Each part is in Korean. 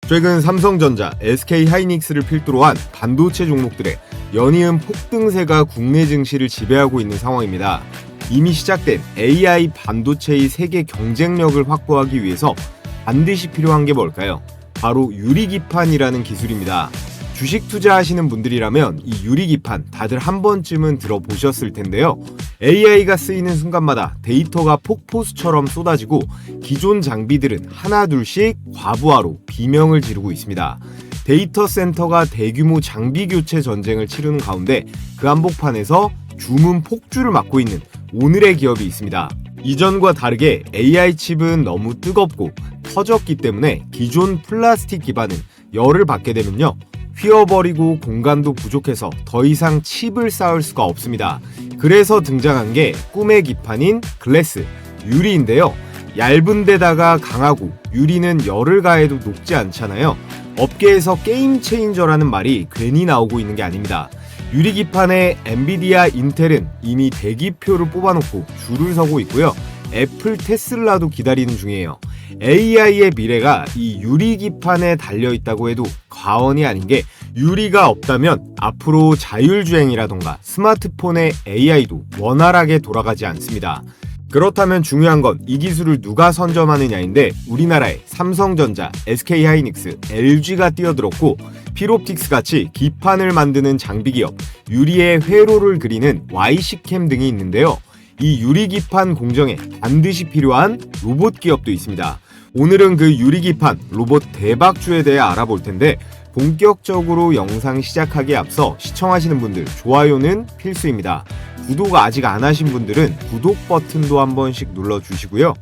최근 삼성전자, SK하이닉스를 필두로 한 반도체 종목들의 연이은 폭등세가 국내 증시를 지배하고 있는 상황입니다. 이미 시작된 AI 반도체의 세계 경쟁력을 확보하기 위해서 반드시 필요한 게 뭘까요? 바로 유리기판이라는 기술입니다. 주식 투자하시는 분들이라면 이 유리기판 다들 한 번쯤은 들어보셨을 텐데요. AI가 쓰이는 순간마다 데이터가 폭포수처럼 쏟아지고 기존 장비들은 하나둘씩 과부하로 비명을 지르고 있습니다. 데이터 센터가 대규모 장비 교체 전쟁을 치르는 가운데 그 한복판에서 주문 폭주를 맞고 있는 오늘의 기업이 있습니다. 이전과 다르게 AI 칩은 너무 뜨겁고 터졌기 때문에 기존 플라스틱 기반은 열을 받게 되면요, 휘어버리고 공간도 부족해서 더 이상 칩을 쌓을 수가 없습니다. 그래서 등장한 게 꿈의 기판인 글래스, 유리인데요. 얇은 데다가 강하고 유리는 열을 가해도 녹지 않잖아요. 업계에서 게임 체인저라는 말이 괜히 나오고 있는 게 아닙니다. 유리기판에 엔비디아, 인텔은 이미 대기표를 뽑아놓고 줄을 서고 있고요. 애플, 테슬라도 기다리는 중이에요. AI의 미래가 이 유리기판에 달려있다고 해도 과언이 아닌 게, 유리가 없다면 앞으로 자율주행이라던가 스마트폰의 AI도 원활하게 돌아가지 않습니다. 그렇다면 중요한 건 이 기술을 누가 선점하느냐인데, 우리나라의 삼성전자, SK하이닉스, LG가 뛰어들었고, 필옵틱스 같이 기판을 만드는 장비기업, 유리의 회로를 그리는 YC캠 등이 있는데요. 이 유리기판 공정에 반드시 필요한 로봇 기업도 있습니다. 오늘은 그 유리기판 로봇 대박주에 대해 알아볼 텐데, 본격적으로 영상 시작하기에 앞서 시청하시는 분들 좋아요는 필수입니다. 구독 아직 안 하신 분들은 구독 버튼도 한 번씩 눌러주시고요.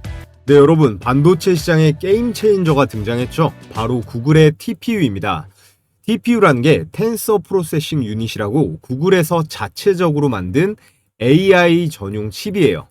네, 여러분, 반도체 시장에 게임 체인저가 등장했죠. 바로 구글의 TPU입니다. TPU라는 게 텐서 프로세싱 유닛이라고 구글에서 자체적으로 만든 AI 전용 칩이에요.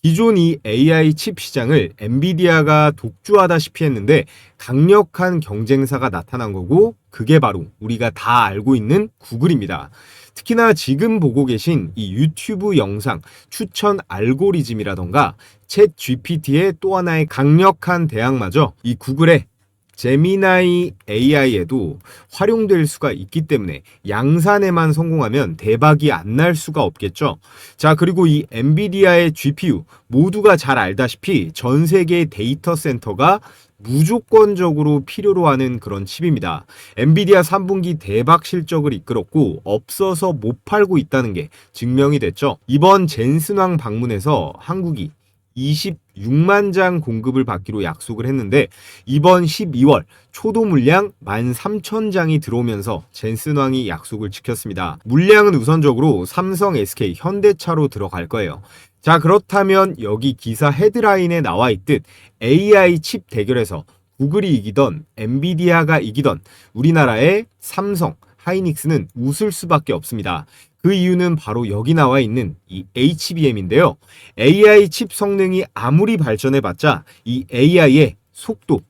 기존 이 AI 칩 시장을 엔비디아가 독주하다시피 했는데 강력한 경쟁사가 나타난 거고, 그게 바로 우리가 다 알고 있는 구글입니다. 특히나 지금 보고 계신 이 유튜브 영상 추천 알고리즘이라던가 챗 GPT의 또 하나의 강력한 대항마죠. 이 구글의 제미나이 AI에도 활용될 수가 있기 때문에 양산에만 성공하면 대박이 안 날 수가 없겠죠. 자, 그리고 이 엔비디아의 GPU 모두가 잘 알다시피 전 세계의 데이터 센터가 무조건적으로 필요로 하는 그런 칩입니다. 엔비디아 3분기 대박 실적을 이끌었고 없어서 못 팔고 있다는 게 증명이 됐죠. 이번 젠슨왕 방문에서 한국이 26만 장 공급을 받기로 약속을 했는데, 이번 12월 초도 물량 13,000장이 들어오면서 젠슨왕이 약속을 지켰습니다. 물량은 우선적으로 삼성, SK, 현대차로 들어갈 거예요. 자, 그렇다면 여기 기사 헤드라인에 나와 있듯 AI 칩 대결에서 구글이 이기던 엔비디아가 이기던 우리나라의 삼성, 하이닉스는 웃을 수밖에 없습니다. 그 이유는 바로 여기 나와 있는 이 HBM인데요. AI 칩 성능이 아무리 발전해봤자 이 AI의 속도,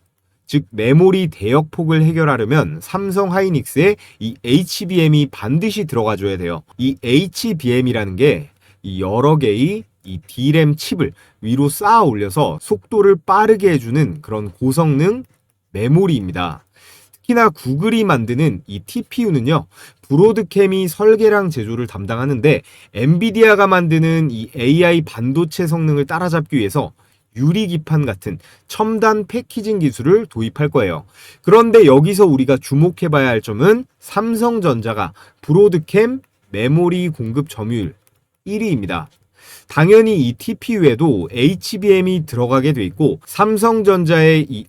즉 메모리 대역폭을 해결하려면 삼성 하이닉스에 이 HBM이 반드시 들어가줘야 돼요. 이 HBM이라는 게 이 여러 개의 이 D램 칩을 위로 쌓아 올려서 속도를 빠르게 해주는 그런 고성능 메모리입니다. 특히나 구글이 만드는 이 TPU는요, 브로드캠이 설계랑 제조를 담당하는데 엔비디아가 만드는 이 AI 반도체 성능을 따라잡기 위해서 유리기판 같은 첨단 패키징 기술을 도입할 거예요. 그런데 여기서 우리가 주목해봐야 할 점은 삼성전자가 브로드캠 메모리 공급 점유율 1위입니다. 당연히 이 TPU에도 HBM이 들어가게 돼 있고, 삼성전자의 이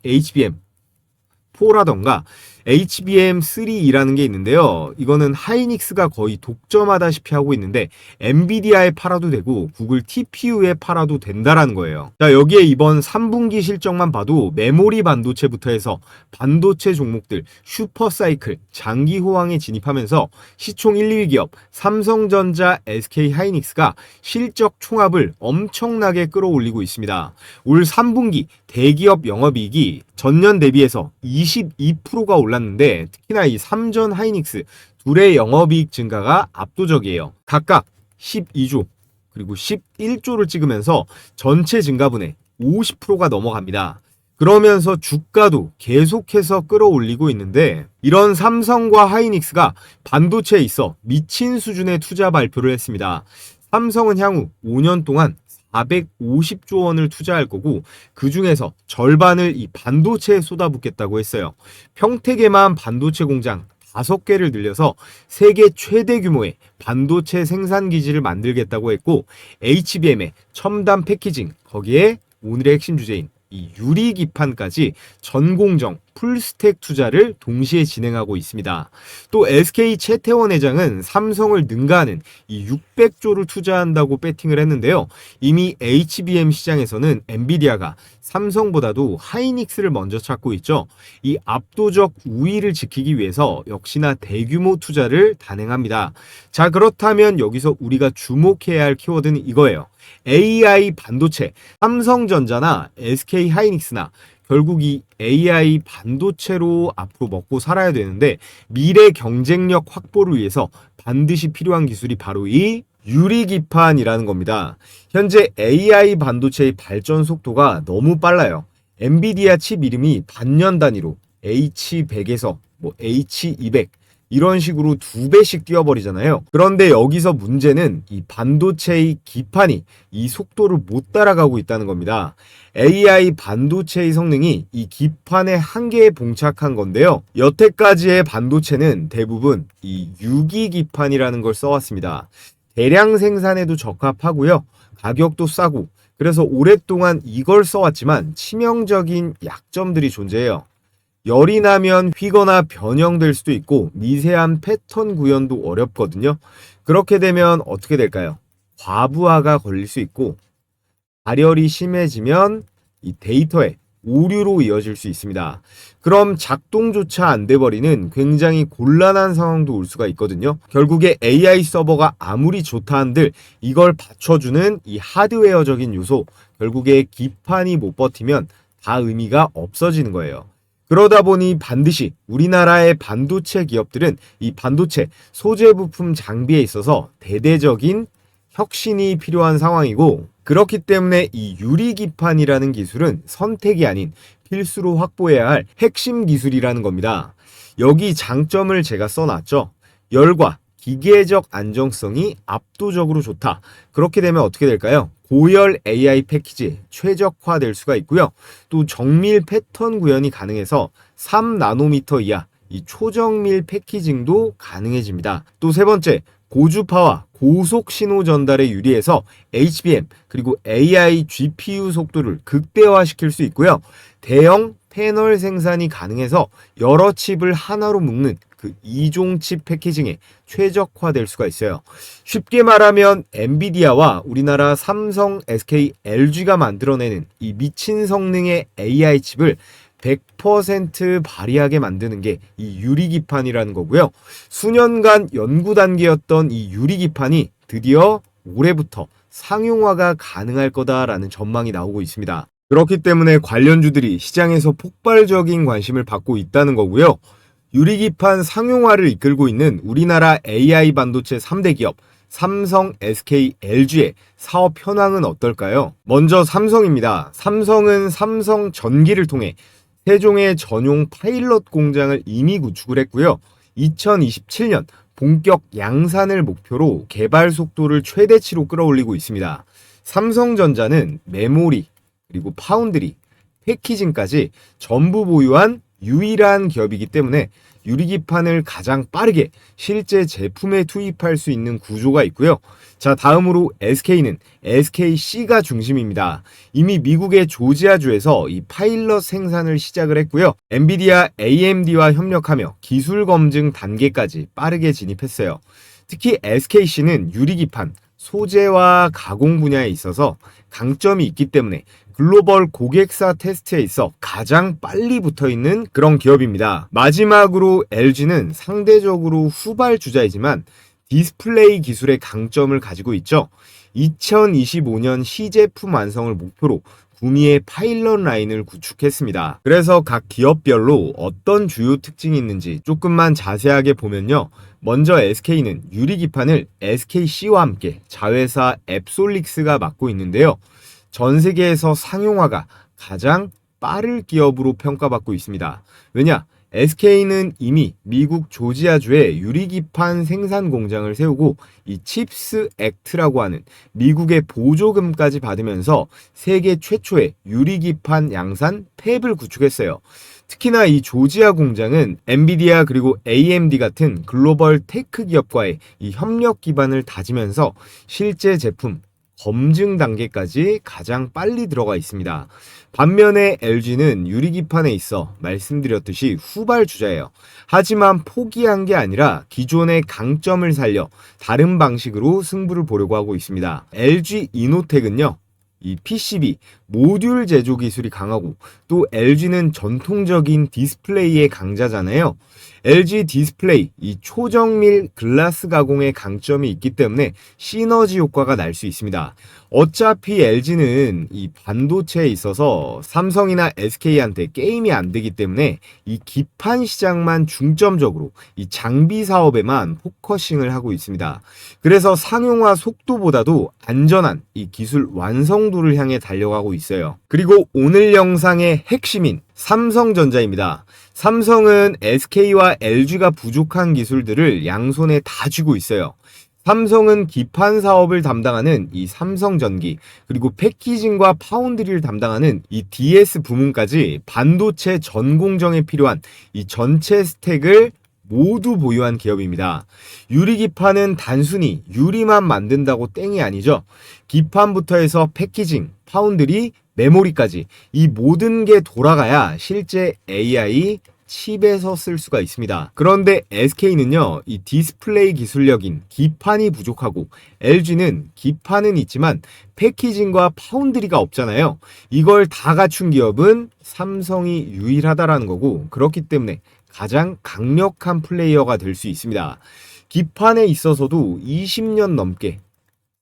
HBM4라던가 HBM3라는 게 있는데요. 이거는 하이닉스가 거의 독점하다시피 하고 있는데 엔비디아에 팔아도 되고 구글 TPU에 팔아도 된다라는 거예요. 자, 여기에 이번 3분기 실적만 봐도 메모리 반도체부터 해서 반도체 종목들 슈퍼사이클 장기 호황에 진입하면서 시총 1, 2위 기업 삼성전자, SK하이닉스가 실적 총합을 엄청나게 끌어올리고 있습니다. 올 3분기 대기업 영업이익이 전년 대비해서 22%가 올랐는데, 특히나 이 삼전 하이닉스 둘의 영업이익 증가가 압도적이에요. 각각 12조 그리고 11조를 찍으면서 전체 증가분의 50%가 넘어갑니다. 그러면서 주가도 계속해서 끌어올리고 있는데, 이런 삼성과 하이닉스가 반도체에 있어 미친 수준의 투자 발표를 했습니다. 삼성은 향후 5년 동안 450조 원을 투자할 거고, 그 중에서 절반을 이 반도체에 쏟아붓겠다고 했어요. 평택에만 반도체 공장 5개를 늘려서 세계 최대 규모의 반도체 생산 기지를 만들겠다고 했고, HBM의 첨단 패키징, 거기에 오늘의 핵심 주제인 이 유리기판까지 전공정 풀스택 투자를 동시에 진행하고 있습니다. 또 SK 최태원 회장은 삼성을 능가하는 이 600조를 투자한다고 배팅을 했는데요. 이미 HBM 시장에서는 엔비디아가 삼성보다도 하이닉스를 먼저 찾고 있죠. 이 압도적 우위를 지키기 위해서 역시나 대규모 투자를 단행합니다. 자, 그렇다면 여기서 우리가 주목해야 할 키워드는 이거예요. AI 반도체, 삼성전자나 SK 하이닉스나 결국 이 AI 반도체로 앞으로 먹고 살아야 되는데, 미래 경쟁력 확보를 위해서 반드시 필요한 기술이 바로 이 유리기판이라는 겁니다. 현재 AI 반도체의 발전 속도가 너무 빨라요. 엔비디아 칩 이름이 반년 단위로 H100에서 H200 이런 식으로 2배씩 뛰어버리잖아요. 그런데 여기서 문제는 이 반도체의 기판이 이 속도를 못 따라가고 있다는 겁니다. AI 반도체의 성능이 이 기판의 한계에 봉착한 건데요. 여태까지의 반도체는 대부분 이 유기기판이라는 걸 써왔습니다. 대량 생산에도 적합하고요. 가격도 싸고, 그래서 오랫동안 이걸 써왔지만 치명적인 약점들이 존재해요. 열이 나면 휘거나 변형될 수도 있고, 미세한 패턴 구현도 어렵거든요. 그렇게 되면 어떻게 될까요? 과부하가 걸릴 수 있고, 발열이 심해지면 이 데이터에 오류로 이어질 수 있습니다. 그럼 작동조차 안 돼버리는 굉장히 곤란한 상황도 올 수가 있거든요. 결국에 AI 서버가 아무리 좋다 한들 이걸 받쳐주는 이 하드웨어적인 요소, 결국에 기판이 못 버티면 다 의미가 없어지는 거예요. 그러다 보니 반드시 우리나라의 반도체 기업들은 이 반도체 소재 부품 장비에 있어서 대대적인 혁신이 필요한 상황이고, 그렇기 때문에 이 유리기판이라는 기술은 선택이 아닌 필수로 확보해야 할 핵심 기술이라는 겁니다. 여기 장점을 제가 써놨죠. 열과 기계적 안정성이 압도적으로 좋다. 그렇게 되면 어떻게 될까요? 고열 AI 패키지 최적화될 수가 있고요. 또 정밀 패턴 구현이 가능해서 3나노미터 이하 이 초정밀 패키징도 가능해집니다. 또 세 번째, 고주파와 고속 신호 전달에 유리해서 HBM 그리고 AI GPU 속도를 극대화시킬 수 있고요. 대형 패널 생산이 가능해서 여러 칩을 하나로 묶는 그 이종 칩 패키징에 최적화될 수가 있어요. 쉽게 말하면 엔비디아와 우리나라 삼성, SK, LG가 만들어내는 이 미친 성능의 AI 칩을 100% 발휘하게 만드는 게 이 유리기판이라는 거고요. 수년간 연구 단계였던 이 유리기판이 드디어 올해부터 상용화가 가능할 거다라는 전망이 나오고 있습니다. 그렇기 때문에 관련주들이 시장에서 폭발적인 관심을 받고 있다는 거고요. 유리기판 상용화를 이끌고 있는 우리나라 AI 반도체 3대 기업 삼성, SK, LG의 사업 현황은 어떨까요? 먼저 삼성입니다. 삼성은 삼성 전기를 통해 세종의 전용 파일럿 공장을 이미 구축을 했고요. 2027년 본격 양산을 목표로 개발 속도를 최대치로 끌어올리고 있습니다. 삼성전자는 메모리, 그리고 파운드리, 패키징까지 전부 보유한 유일한 기업이기 때문에 유리기판을 가장 빠르게 실제 제품에 투입할 수 있는 구조가 있고요. 자, 다음으로 SK는 SKC가 중심입니다. 이미 미국의 조지아주에서 이 파일럿 생산을 시작을 했고요. 엔비디아, AMD와 협력하며 기술 검증 단계까지 빠르게 진입했어요. 특히 SKC는 유리기판, 소재와 가공 분야에 있어서 강점이 있기 때문에 글로벌 고객사 테스트에 있어 가장 빨리 붙어있는 그런 기업입니다. 마지막으로 LG는 상대적으로 후발주자이지만 디스플레이 기술의 강점을 가지고 있죠. 2025년 시제품 완성을 목표로 구미의 파일럿 라인을 구축했습니다. 그래서 각 기업별로 어떤 주요 특징이 있는지 조금만 자세하게 보면요. 먼저 SK는 유리기판을 SKC와 함께 자회사 앱솔릭스가 맡고 있는데요. 전 세계에서 상용화가 가장 빠를 기업으로 평가받고 있습니다. 왜냐? SK는 이미 미국 조지아주에 유리기판 생산 공장을 세우고 이 칩스 액트라고 하는 미국의 보조금까지 받으면서 세계 최초의 유리기판 양산 팹을 구축했어요. 특히나 이 조지아 공장은 엔비디아 그리고 AMD 같은 글로벌 테크 기업과의 이 협력 기반을 다지면서 실제 제품 검증 단계까지 가장 빨리 들어가 있습니다. 반면에 LG는 유리기판에 있어 말씀드렸듯이 후발주자예요. 하지만 포기한 게 아니라 기존의 강점을 살려 다른 방식으로 승부를 보려고 하고 있습니다. LG 이노텍은요, 이 PCB, 모듈 제조 기술이 강하고 또 LG는 전통적인 디스플레이의 강자잖아요. LG 디스플레이, 이 초정밀 글라스 가공의 강점이 있기 때문에 시너지 효과가 날 수 있습니다. 어차피 LG는 이 반도체에 있어서 삼성이나 SK한테 게임이 안 되기 때문에 이 기판 시장만 중점적으로 이 장비 사업에만 포커싱을 하고 있습니다. 그래서 상용화 속도보다도 안전한 이 기술 완성도를 향해 달려가고 있어요. 그리고 오늘 영상의 핵심인 삼성전자입니다. 삼성은 SK와 LG가 부족한 기술들을 양손에 다 쥐고 있어요. 삼성은 기판 사업을 담당하는 이 삼성전기, 그리고 패키징과 파운드리를 담당하는 이 DS 부문까지 반도체 전 공정에 필요한 이 전체 스택을 모두 보유한 기업입니다. 유리기판은 단순히 유리만 만든다고 땡이 아니죠. 기판부터 해서 패키징, 파운드리, 메모리까지 이 모든 게 돌아가야 실제 AI 칩에서 쓸 수가 있습니다. 그런데 SK는요, 이 디스플레이 기술력인 기판이 부족하고 LG는 기판은 있지만 패키징과 파운드리가 없잖아요. 이걸 다 갖춘 기업은 삼성이 유일하다라는 거고, 그렇기 때문에 가장 강력한 플레이어가 될 수 있습니다. 기판에 있어서도 20년 넘게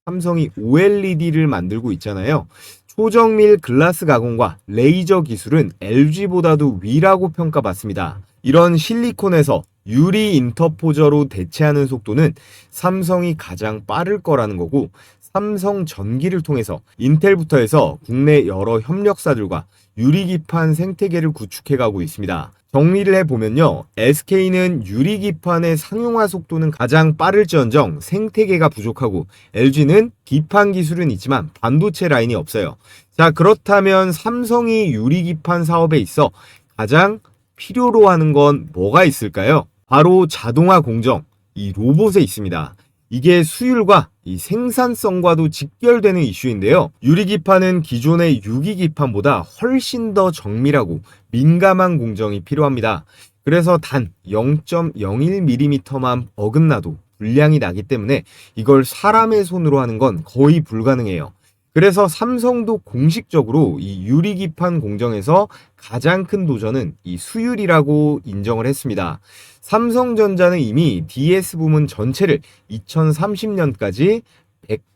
삼성이 OLED를 만들고 있잖아요. 초정밀 글라스 가공과 레이저 기술은 LG보다도 위라고 평가받습니다. 이런 실리콘에서 유리 인터포저로 대체하는 속도는 삼성이 가장 빠를 거라는 거고, 삼성 전기를 통해서 인텔부터 해서 국내 여러 협력사들과 유리기판 생태계를 구축해가고 있습니다. 정리를 해보면요, SK는 유리기판의 상용화 속도는 가장 빠를지언정 생태계가 부족하고, LG는 기판 기술은 있지만 반도체 라인이 없어요. 자, 그렇다면 삼성이 유리기판 사업에 있어 가장 필요로 하는 건 뭐가 있을까요? 바로 자동화 공정, 이 로봇에 있습니다. 이게 수율과 이 생산성과도 직결되는 이슈인데요. 유리기판은 기존의 유기기판보다 훨씬 더 정밀하고 민감한 공정이 필요합니다. 그래서 단 0.01mm만 어긋나도 불량이 나기 때문에 이걸 사람의 손으로 하는 건 거의 불가능해요. 그래서 삼성도 공식적으로 이 유리기판 공정에서 가장 큰 도전은 이 수율이라고 인정을 했습니다. 삼성전자는 이미 DS 부문 전체를 2030년까지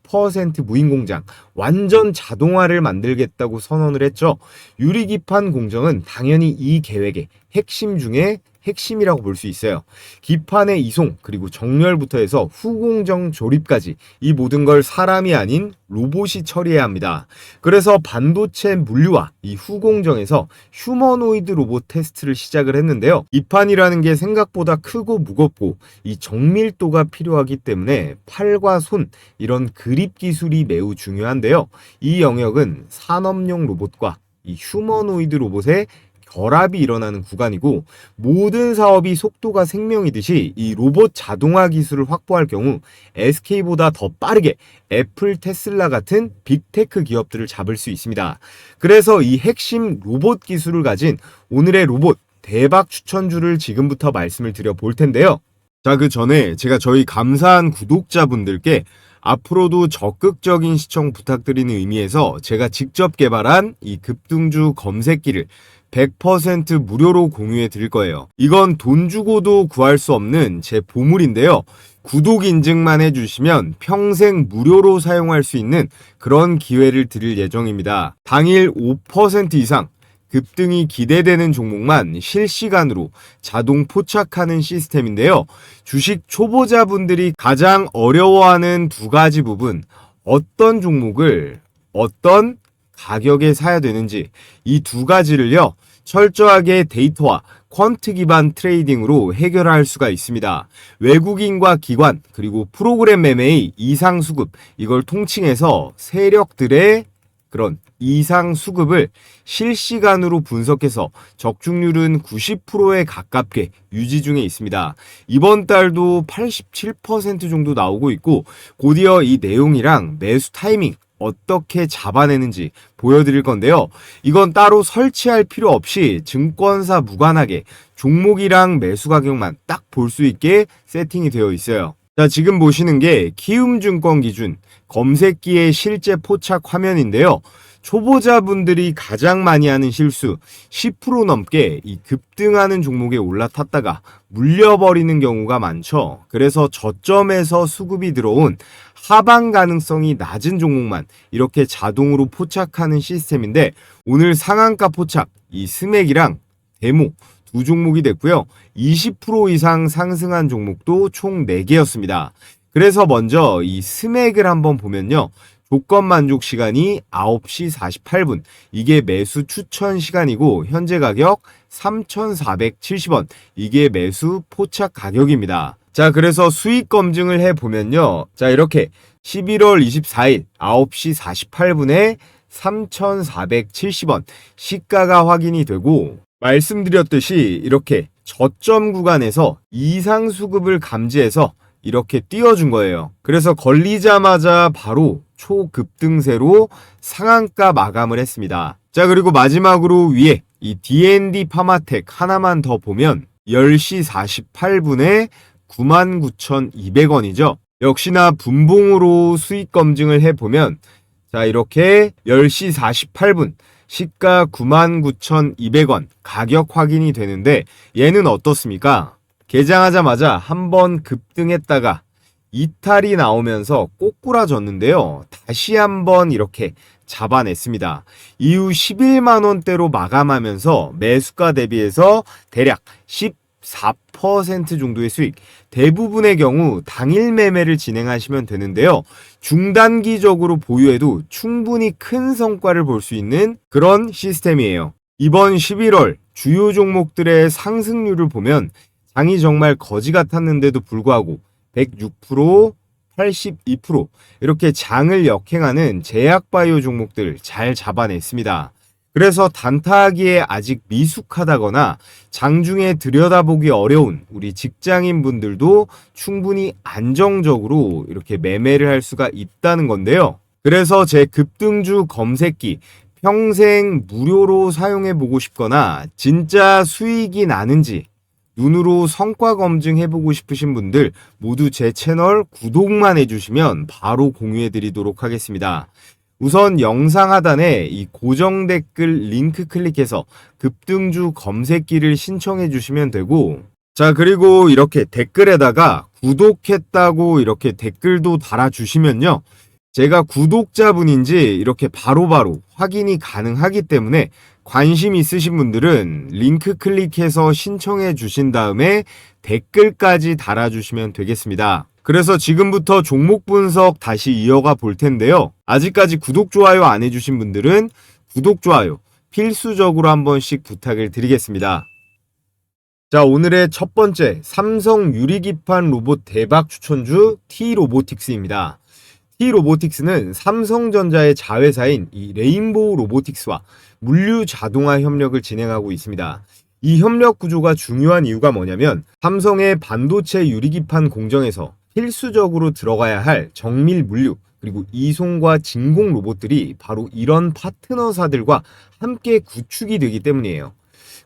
100% 무인 공장, 완전 자동화를 만들겠다고 선언을 했죠. 유리기판 공정은 당연히 이 계획의 핵심 중에 핵심이라고 볼 수 있어요. 기판의 이송, 그리고 정렬부터 해서 후공정 조립까지 이 모든 걸 사람이 아닌 로봇이 처리해야 합니다. 그래서 반도체 물류와 이 후공정에서 휴머노이드 로봇 테스트를 시작을 했는데요. 기판이라는 게 생각보다 크고 무겁고 이 정밀도가 필요하기 때문에 팔과 손, 이런 그립 기술이 매우 중요한데요. 이 영역은 산업용 로봇과 이 휴머노이드 로봇의 결합이 일어나는 구간이고, 모든 사업이 속도가 생명이듯이 이 로봇 자동화 기술을 확보할 경우 SK보다 더 빠르게 애플, 테슬라 같은 빅테크 기업들을 잡을 수 있습니다. 그래서 이 핵심 로봇 기술을 가진 오늘의 로봇 대박 추천주를 지금부터 말씀을 드려 볼 텐데요. 자, 그 전에 제가 저희 감사한 구독자분들께 앞으로도 적극적인 시청 부탁드리는 의미에서 제가 직접 개발한 이 급등주 검색기를 100% 무료로 공유해 드릴 거예요. 이건 돈 주고도 구할 수 없는 제 보물인데요. 구독 인증만 해주시면 평생 무료로 사용할 수 있는 그런 기회를 드릴 예정입니다. 당일 5% 이상 급등이 기대되는 종목만 실시간으로 자동 포착하는 시스템인데요. 주식 초보자분들이 가장 어려워하는 두 가지 부분, 어떤 종목을 어떤 가격에 사야 되는지 이 두 가지를요, 철저하게 데이터와 퀀트 기반 트레이딩으로 해결할 수가 있습니다. 외국인과 기관, 그리고 프로그램 매매의 이상 수급, 이걸 통칭해서 세력들의 그런 이상 수급을 실시간으로 분석해서 적중률은 90%에 가깝게 유지 중에 있습니다. 이번 달도 87% 정도 나오고 있고, 곧이어 이 내용이랑 매수 타이밍 어떻게 잡아내는지 보여드릴 건데요. 이건 따로 설치할 필요 없이 증권사 무관하게 종목이랑 매수 가격만 딱 볼 수 있게 세팅이 되어 있어요. 자, 지금 보시는 게 키움증권 기준 검색기의 실제 포착 화면인데요. 초보자분들이 가장 많이 하는 실수, 10% 넘게 이 급등하는 종목에 올라탔다가 물려버리는 경우가 많죠. 그래서 저점에서 수급이 들어온 하방 가능성이 낮은 종목만 이렇게 자동으로 포착하는 시스템인데, 오늘 상한가 포착, 이 스맥이랑 데모 두 종목이 됐고요. 20% 이상 상승한 종목도 총 4개였습니다. 그래서 먼저 이 스맥을 한번 보면요. 조건 만족 시간이 9시 48분. 이게 매수 추천 시간이고, 현재 가격 3,470원. 이게 매수 포착 가격입니다. 자, 그래서 수익 검증을 해보면요. 자, 이렇게 11월 24일 9시 48분에 3,470원 시가가 확인이 되고, 말씀드렸듯이 이렇게 저점 구간에서 이상 수급을 감지해서 이렇게 띄워준 거예요. 그래서 걸리자마자 바로 초급등세로 상한가 마감을 했습니다. 자, 그리고 마지막으로 위에 이 D&D 파마텍 하나만 더 보면 10시 48분에 99,200원이죠. 역시나 분봉으로 수익 검증을 해보면, 자, 이렇게 10시 48분 시가 99,200원 가격 확인이 되는데, 얘는 어떻습니까? 개장하자마자 한번 급등했다가 이탈이 나오면서 꼬꾸라졌는데요. 다시 한번 이렇게 잡아냈습니다. 이후 11만원대로 마감하면서 매수가 대비해서 대략 14% 정도의 수익, 대부분의 경우 당일 매매를 진행하시면 되는데요. 중단기적으로 보유해도 충분히 큰 성과를 볼 수 있는 그런 시스템이에요. 이번 11월 주요 종목들의 상승률을 보면 장이 정말 거지 같았는데도 불구하고 106%, 82% 이렇게 장을 역행하는 제약바이오 종목들 잘 잡아냈습니다. 그래서 단타하기에 아직 미숙하다거나 장중에 들여다보기 어려운 우리 직장인 분들도 충분히 안정적으로 이렇게 매매를 할 수가 있다는 건데요. 그래서 제 급등주 검색기 평생 무료로 사용해 보고 싶거나 진짜 수익이 나는지 눈으로 성과 검증해보고 싶으신 분들 모두 제 채널 구독만 해주시면 바로 공유해드리도록 하겠습니다. 우선 영상 하단에 이 고정 댓글 링크 클릭해서 급등주 검색기를 신청해 주시면 되고, 자, 그리고 이렇게 댓글에다가 구독했다고 이렇게 댓글도 달아주시면요, 제가 구독자분인지 이렇게 바로바로 확인이 가능하기 때문에 관심 있으신 분들은 링크 클릭해서 신청해 주신 다음에 댓글까지 달아주시면 되겠습니다. 그래서 지금부터 종목 분석 다시 이어가 볼 텐데요. 아직까지 구독, 좋아요 안 해주신 분들은 구독, 좋아요 필수적으로 한 번씩 부탁을 드리겠습니다. 자, 오늘의 첫 번째 삼성 유리기판 로봇 대박 추천주 T-로보틱스입니다. T-로보틱스는 삼성전자의 자회사인 이 레인보우 로보틱스와 물류 자동화 협력을 진행하고 있습니다. 이 협력 구조가 중요한 이유가 뭐냐면, 삼성의 반도체 유리기판 공정에서 필수적으로 들어가야 할 정밀 물류, 그리고 이송과 진공 로봇들이 바로 이런 파트너사들과 함께 구축이 되기 때문이에요.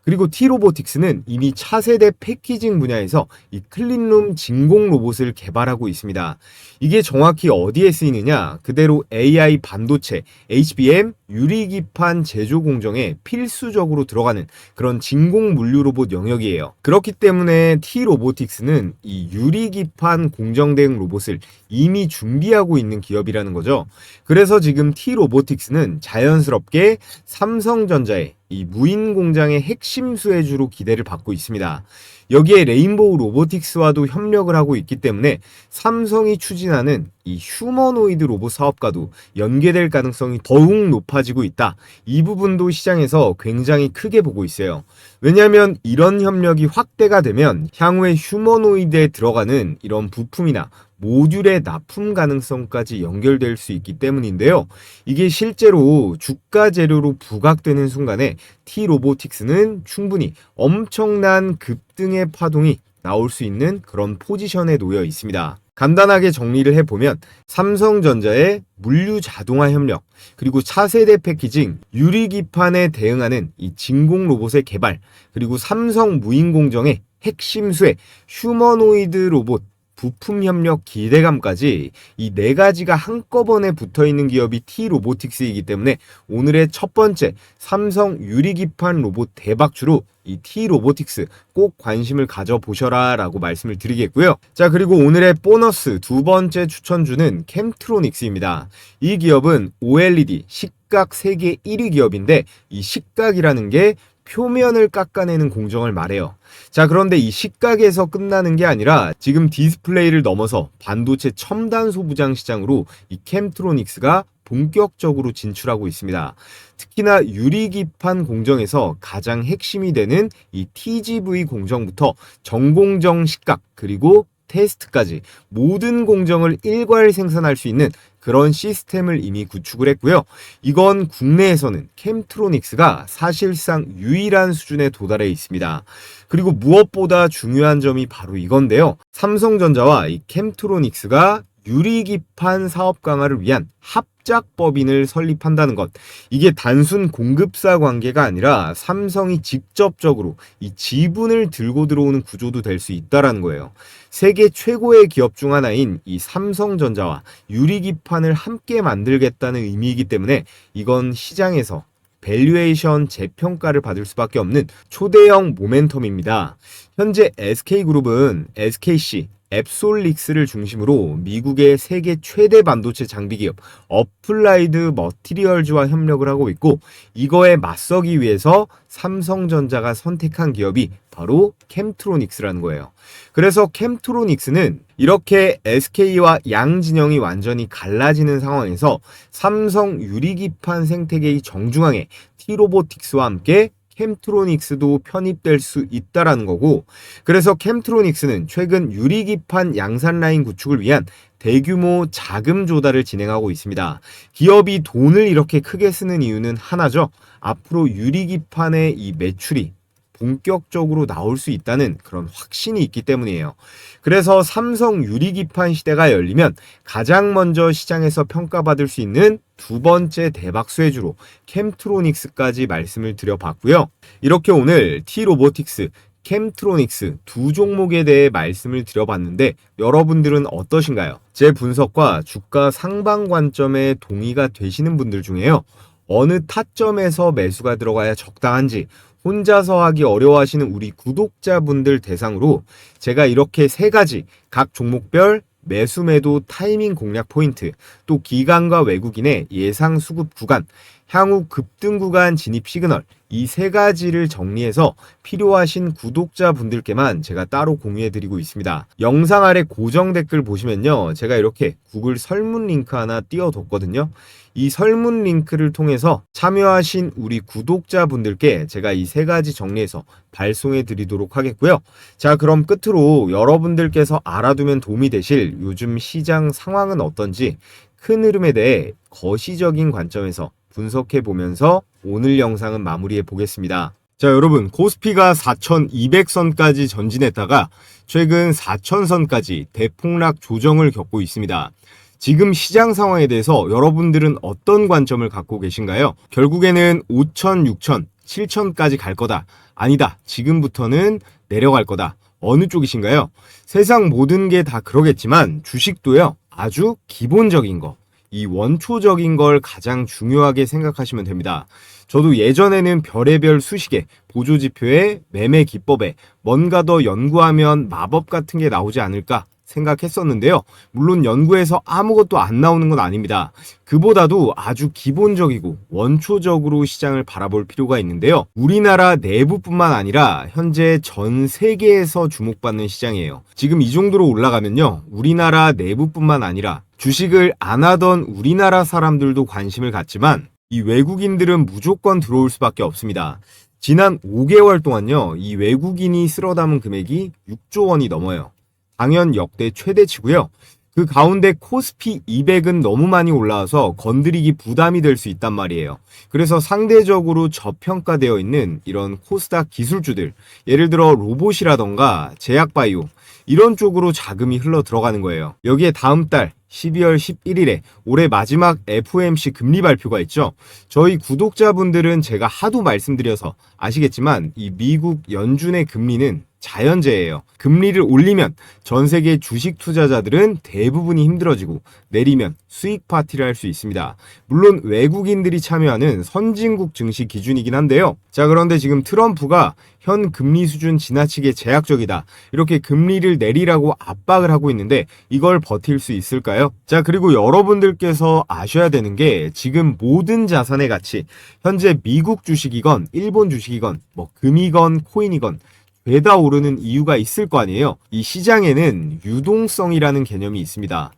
그리고 T-로보틱스는 이미 차세대 패키징 분야에서 이 클린룸 진공 로봇을 개발하고 있습니다. 이게 정확히 어디에 쓰이느냐? 그대로 AI 반도체, HBM, 유리기판 제조 공정에 필수적으로 들어가는 그런 진공 물류 로봇 영역이에요. 그렇기 때문에 T-로보틱스는 이 유리기판 공정 대응 로봇을 이미 준비하고 있는 기업이라는 거죠. 그래서 지금 T-로보틱스는 자연스럽게 삼성전자의 이 무인 공장의 핵심 수혜주로 기대를 받고 있습니다. 여기에 레인보우 로보틱스와도 협력을 하고 있기 때문에 삼성이 추진하는 이 휴머노이드 로봇 사업과도 연계될 가능성이 더욱 높아지고 있다. 이 부분도 시장에서 굉장히 크게 보고 있어요. 왜냐하면 이런 협력이 확대가 되면 향후에 휴머노이드에 들어가는 이런 부품이나 모듈의 납품 가능성까지 연결될 수 있기 때문인데요. 이게 실제로 주가 재료로 부각되는 순간에 T-로보틱스는 충분히 엄청난 급등의 파동이 나올 수 있는 그런 포지션에 놓여 있습니다. 간단하게 정리를 해보면 삼성전자의 물류 자동화 협력, 그리고 차세대 패키징, 유리기판에 대응하는 이 진공 로봇의 개발, 그리고 삼성 무인공정의 핵심 수혜, 휴머노이드 로봇, 부품 협력 기대감까지 이 네 가지가 한꺼번에 붙어있는 기업이 T-로보틱스이기 때문에 오늘의 첫 번째 삼성 유리기판 로봇 대박주로 이 T-로보틱스 꼭 관심을 가져보셔라 라고 말씀을 드리겠고요. 자, 그리고 오늘의 보너스 두 번째 추천주는 캠트로닉스입니다. 이 기업은 OLED 식각 세계 1위 기업인데 이 식각이라는 게 표면을 깎아내는 공정을 말해요. 자, 그런데 이 식각에서 끝나는 게 아니라 지금 디스플레이를 넘어서 반도체 첨단 소부장 시장으로 이 캠트로닉스가 본격적으로 진출하고 있습니다. 특히나 유리기판 공정에서 가장 핵심이 되는 이 TGV 공정부터 전공정 식각 그리고 테스트까지 모든 공정을 일괄 생산할 수 있는 그런 시스템을 이미 구축을 했고요. 이건 국내에서는 캠트로닉스가 사실상 유일한 수준에 도달해 있습니다. 그리고 무엇보다 중요한 점이 바로 이건데요. 삼성전자와 이 캠트로닉스가 유리기판 사업 강화를 위한 합작법인을 설립한다는 것. 이게 단순 공급사 관계가 아니라 삼성이 직접적으로 이 지분을 들고 들어오는 구조도 될 수 있다는 거예요. 세계 최고의 기업 중 하나인 이 삼성전자와 유리기판을 함께 만들겠다는 의미이기 때문에 이건 시장에서 밸류에이션 재평가를 받을 수밖에 없는 초대형 모멘텀입니다. 현재 SK그룹은 SKC, 앱솔릭스를 중심으로 미국의 세계 최대 반도체 장비 기업 어플라이드 머티리얼즈와 협력을 하고 있고, 이거에 맞서기 위해서 삼성전자가 선택한 기업이 바로 캠트로닉스라는 거예요. 그래서 캠트로닉스는 이렇게 SK와 양진영이 완전히 갈라지는 상황에서 삼성 유리기판 생태계의 정중앙에 T-로보틱스와 함께 캠트로닉스도 편입될 수 있다라는 거고, 그래서 캠트로닉스는 최근 유리기판 양산 라인 구축을 위한 대규모 자금 조달을 진행하고 있습니다. 기업이 돈을 이렇게 크게 쓰는 이유는 하나죠. 앞으로 유리기판의 이 매출이 본격적으로 나올 수 있다는 그런 확신이 있기 때문이에요. 그래서 삼성 유리기판 시대가 열리면 가장 먼저 시장에서 평가받을 수 있는 두 번째 대박 수혜주로 캠트로닉스까지 말씀을 드려봤고요. 이렇게 오늘 T-로보틱스, 캠트로닉스 두 종목에 대해 말씀을 드려봤는데 여러분들은 어떠신가요? 제 분석과 주가 상방 관점에 동의가 되시는 분들 중에요, 어느 타점에서 매수가 들어가야 적당한지 혼자서 하기 어려워하시는 우리 구독자분들 대상으로 제가 이렇게 세 가지 각 종목별 매수 매도 타이밍 공략 포인트, 또 기관과 외국인의 예상 수급 구간, 향후 급등 구간 진입 시그널, 이 세 가지를 정리해서 필요하신 구독자분들께만 제가 따로 공유해드리고 있습니다. 영상 아래 고정 댓글 보시면요, 제가 이렇게 구글 설문 링크 하나 띄워뒀거든요. 이 설문 링크를 통해서 참여하신 우리 구독자분들께 제가 이 세 가지 정리해서 발송해 드리도록 하겠고요. 자, 그럼 끝으로 여러분들께서 알아두면 도움이 되실 요즘 시장 상황은 어떤지 큰 흐름에 대해 거시적인 관점에서 분석해 보면서 오늘 영상은 마무리해 보겠습니다. 자, 여러분, 코스피가 4,200선까지 전진했다가 최근 4,000선까지 대폭락 조정을 겪고 있습니다. 지금 시장 상황에 대해서 여러분들은 어떤 관점을 갖고 계신가요? 결국에는 5,000, 6,000, 7,000까지 갈 거다. 아니다, 지금부터는 내려갈 거다. 어느 쪽이신가요? 세상 모든 게 다 그러겠지만 주식도요, 아주 기본적인 거, 이 원초적인 걸 가장 중요하게 생각하시면 됩니다. 저도 예전에는 별의별 수식에, 보조지표에, 매매 기법에 뭔가 더 연구하면 마법 같은 게 나오지 않을까 생각했었는데요. 물론 연구에서 아무것도 안 나오는 건 아닙니다. 그보다도 아주 기본적이고 원초적으로 시장을 바라볼 필요가 있는데요. 우리나라 내부뿐만 아니라 현재 전 세계에서 주목받는 시장이에요. 지금 이 정도로 올라가면요. 우리나라 내부뿐만 아니라 주식을 안 하던 우리나라 사람들도 관심을 갖지만 이 외국인들은 무조건 들어올 수밖에 없습니다. 지난 5개월 동안요. 이 외국인이 쓸어 담은 금액이 6조 원이 넘어요. 당연 역대 최대치고요. 그 가운데 코스피 200은 너무 많이 올라와서 건드리기 부담이 될 수 있단 말이에요. 그래서 상대적으로 저평가되어 있는 이런 코스닥 기술주들, 예를 들어 로봇이라던가 제약바이오 이런 쪽으로 자금이 흘러 들어가는 거예요. 여기에 다음 달 12월 11일에 올해 마지막 FOMC 금리 발표가 있죠. 저희 구독자분들은 제가 하도 말씀드려서 아시겠지만 이 미국 연준의 금리는 자연재해예요. 금리를 올리면 전 세계 주식 투자자들은 대부분이 힘들어지고 내리면 수익 파티를 할 수 있습니다. 물론 외국인들이 참여하는 선진국 증시 기준이긴 한데요. 자, 그런데 지금 트럼프가 현 금리 수준 지나치게 제약적이다. 이렇게 금리를 내리라고 압박을 하고 있는데 이걸 버틸 수 있을까요? 자, 그리고 여러분들께서 아셔야 되는 게 지금 모든 자산의 가치, 현재 미국 주식이건 일본 주식이건 뭐 금이건 코인이건 죄다 오르는 이유가 있을 거 아니에요. 이 시장에는 유동성이라는 개념이 있습니다.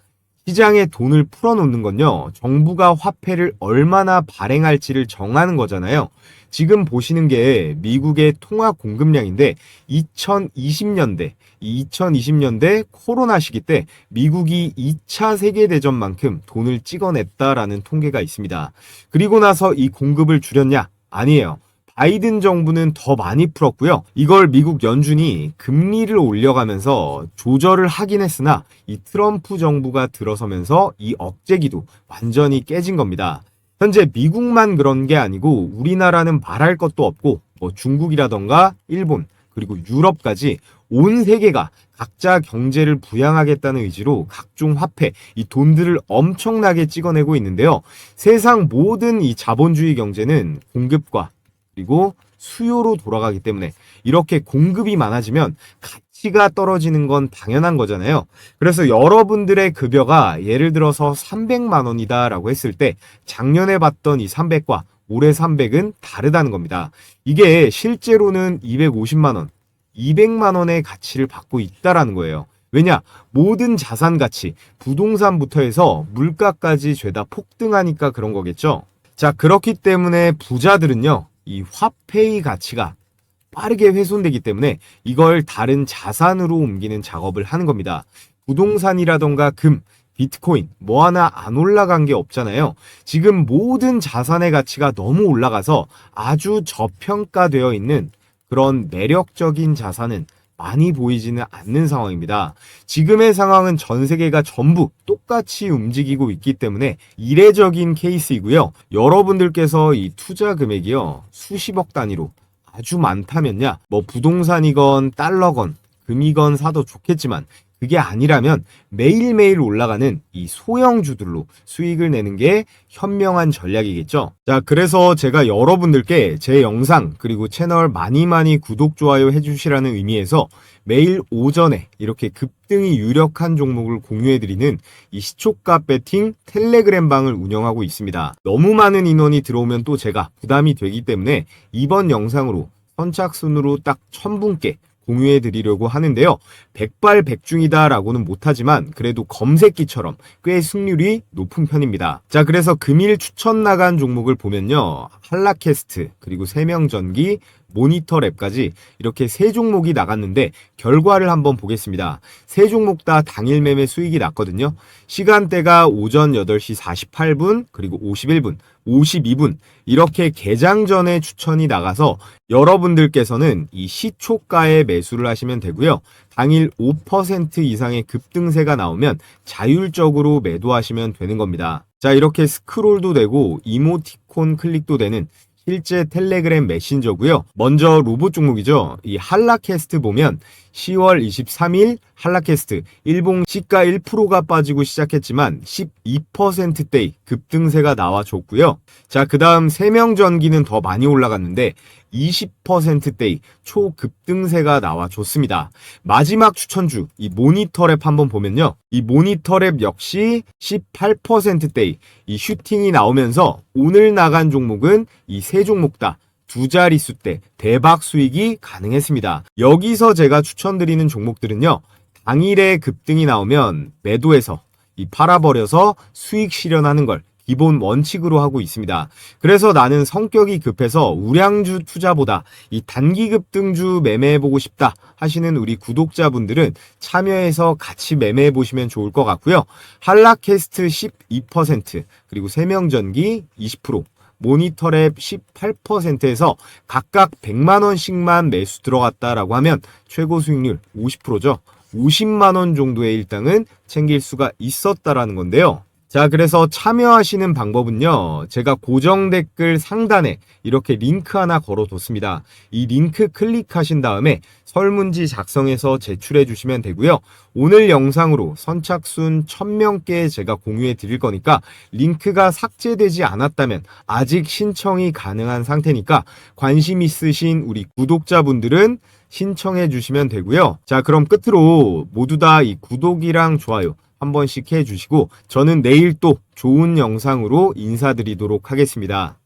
시장에 돈을 풀어놓는 건요, 정부가 화폐를 얼마나 발행할지를 정하는 거잖아요. 지금 보시는 게 미국의 통화 공급량인데 2020년대 코로나 시기 때 미국이 2차 세계대전만큼 돈을 찍어냈다라는 통계가 있습니다. 그리고 나서 이 공급을 줄였냐? 아니에요. 바이든 정부는 더 많이 풀었고요. 이걸 미국 연준이 금리를 올려가면서 조절을 하긴 했으나 이 트럼프 정부가 들어서면서 이 억제기도 완전히 깨진 겁니다. 현재 미국만 그런 게 아니고 우리나라는 말할 것도 없고 뭐 중국이라던가 일본 그리고 유럽까지 온 세계가 각자 경제를 부양하겠다는 의지로 각종 화폐, 이 돈들을 엄청나게 찍어내고 있는데요. 세상 모든 이 자본주의 경제는 공급과 그리고 수요로 돌아가기 때문에 이렇게 공급이 많아지면 가치가 떨어지는 건 당연한 거잖아요. 그래서 여러분들의 급여가 예를 들어서 300만 원이다 라고 했을 때 작년에 봤던 이 300과 올해 300은 다르다는 겁니다. 이게 실제로는 250만 원, 200만 원의 가치를 받고 있다라는 거예요. 왜냐? 모든 자산 가치, 부동산부터 해서 물가까지 죄다 폭등하니까 그런 거겠죠. 자, 그렇기 때문에 부자들은요. 이 화폐의 가치가 빠르게 훼손되기 때문에 이걸 다른 자산으로 옮기는 작업을 하는 겁니다. 부동산이라던가 금, 비트코인 뭐 하나 안 올라간 게 없잖아요. 지금 모든 자산의 가치가 너무 올라가서 아주 저평가되어 있는 그런 매력적인 자산은 많이 보이지는 않는 상황입니다. 지금의 상황은 전 세계가 전부 똑같이 움직이고 있기 때문에 이례적인 케이스이고요. 여러분들께서 이 투자 금액이요, 수십억 단위로 아주 많다면야 뭐 부동산이건 달러건 금이건 사도 좋겠지만 그게 아니라면 매일매일 올라가는 이 소형주들로 수익을 내는 게 현명한 전략이겠죠. 자, 그래서 제가 여러분들께 제 영상 그리고 채널 많이 구독, 좋아요 해주시라는 의미에서 매일 오전에 이렇게 급등이 유력한 종목을 공유해드리는 이 시초가 배팅 텔레그램 방을 운영하고 있습니다. 너무 많은 인원이 들어오면 또 제가 부담이 되기 때문에 이번 영상으로 선착순으로 딱 1000분께 공유해 드리려고 하는데요. 백발백중이다 라고는 못하지만 그래도 검색기처럼 꽤 승률이 높은 편입니다. 자, 그래서 금일 추천 나간 종목을 보면요. 한라캐스트, 그리고 세명전기, 모니터랩까지 이렇게 세 종목이 나갔는데 결과를 한번 보겠습니다. 세 종목 다 당일 매매 수익이 났거든요. 시간대가 오전 8시 48분, 그리고 51분, 52분 이렇게 개장 전에 추천이 나가서 여러분들께서는 이 시초가에 매수를 하시면 되고요. 당일 5% 이상의 급등세가 나오면 자율적으로 매도하시면 되는 겁니다. 자, 이렇게 스크롤도 되고 이모티콘 클릭도 되는 실제 텔레그램 메신저고요. 먼저 로봇 종목이죠. 이 한라캐스트 보면 10월 23일 한라캐스트 일봉 시가 1%가 빠지고 시작했지만 12%대의 급등세가 나와줬고요. 자, 그 다음 세명전기는 더 많이 올라갔는데 20%대의 초급등세가 나와줬습니다. 마지막 추천주 이 모니터랩 한번 보면요. 이 모니터랩 역시 18%대의 이 슈팅이 나오면서 오늘 나간 종목은 이 세 종목 다 두 자릿수 대 대박 수익이 가능했습니다. 여기서 제가 추천드리는 종목들은요. 당일에 급등이 나오면 매도해서 이 팔아버려서 수익 실현하는 걸 기본 원칙으로 하고 있습니다. 그래서 나는 성격이 급해서 우량주 투자보다 이 단기 급등주 매매해보고 싶다 하시는 우리 구독자분들은 참여해서 같이 매매해보시면 좋을 것 같고요. 한라캐스트 12% 그리고 세명전기 20% 모니터랩 18%에서 각각 100만원씩만 매수 들어갔다라고 하면 최고 수익률 50%죠. 50만원 정도의 일당은 챙길 수가 있었다라는 건데요. 자, 그래서 참여하시는 방법은요. 제가 고정 댓글 상단에 이렇게 링크 하나 걸어뒀습니다. 이 링크 클릭하신 다음에 설문지 작성해서 제출해 주시면 되고요. 오늘 영상으로 선착순 1000명께 제가 공유해 드릴 거니까 링크가 삭제되지 않았다면 아직 신청이 가능한 상태니까 관심 있으신 우리 구독자분들은 신청해 주시면 되고요. 자, 그럼 끝으로 모두 다 이 구독이랑 좋아요 한 번씩 해주시고 저는 내일 또 좋은 영상으로 인사드리도록 하겠습니다.